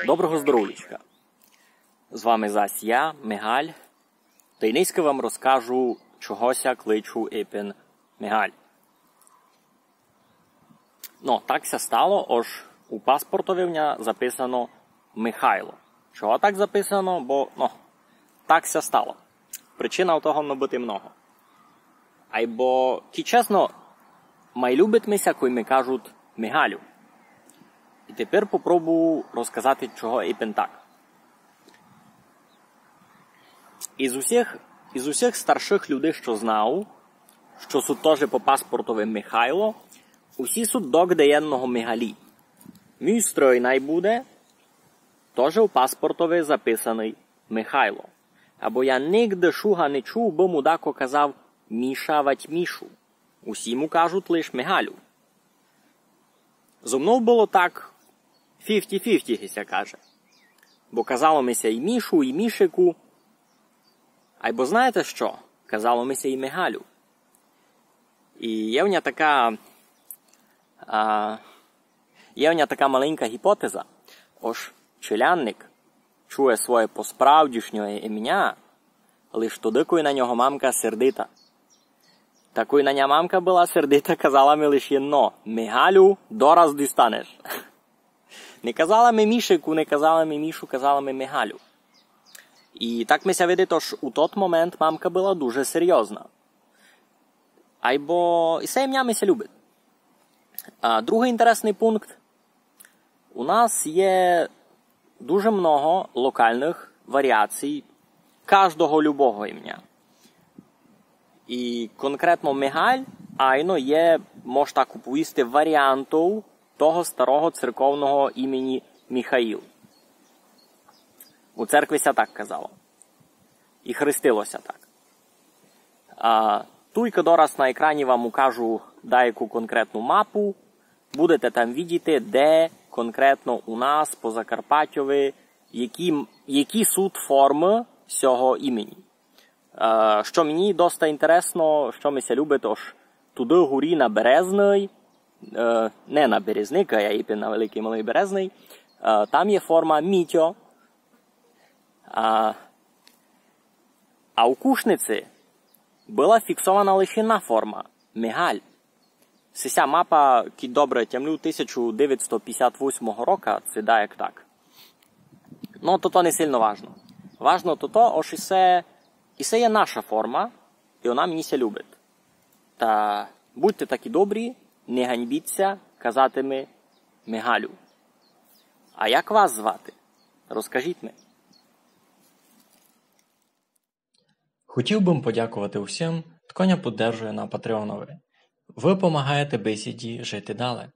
Доброго здоров'ячка! З вами зась я, Мигаль, та й низько вам розкажу, чогося кличу іпін Мигаль. Ну, такся стало, ож у паспортові в мене записано Михайло. Чого так записано? Бо, такся стало. Причина того не бути много. Айбо, ті чесно, май любить мися, коли ми кажуть Мигалю. І тепер попробую розказати, чого іпін так. Із усіх старших людей, що знав, що суть теж по паспортові Михайло, усі суть до єдного Мигалі. Мій строй найбуде, теж у паспортові записаний Михайло. Або я нігде шуга не чув, бо мудако казав Міша вать Мішу. Усі му кажуть лиш Мигалю. Зо мною було так 50-50, гися каже. Бо казало мися і Мішу, і Мішику. Айбо знаєте що? Казало мися і Мигалю. І є в мене така маленька гіпотеза. Ож челянник чує своє посправдішнє ім'я, лиш тоді, коли на нього мамка сердита. Та коли на нього мамка була сердита, казала ми лише єдно: Мигалю, дораз дістанеш. Не казала ми Мішику, не казала ми Мішу, казала ми Мигалю. І так ми ся видить, що у той момент мамка була дуже серйозна. Айбо і це ім'я ми ся любить. Другий інтересний пункт. У нас є дуже много локальних варіацій кожного любого ім'я. І конкретно Мигаль, айно є, може так уповісти, варіантів того старого церковного імені Михаїл. У церкві ся так казало. І хрестилося так. Туйка дораз на екрані вам укажу деяку конкретну мапу. Будете там видіти, де конкретно у нас по Закарпаттєві, які суть форми цього імені. Що мені досить інтересно, що ми ся любить, тож туди горі на Березний, не на Березника, я іпін на Великий Малий Березний, там є форма Мітьо. А у Кушниці була фіксована лише одна форма – Мигаль. Ця мапа, ки добре тямлю, 1958 року, це да як так. Ну, то не сильно важно. Важно то, ось і це є наша форма, і вона мені ся любить. Та будьте такі добрі, не ганьбіться казати Мигалю. А як вас звати? Розкажіть мені. Хотів би подякувати усім, хто мене підтримує на Патреонові. Ви допомагаєте бесіді жити далі.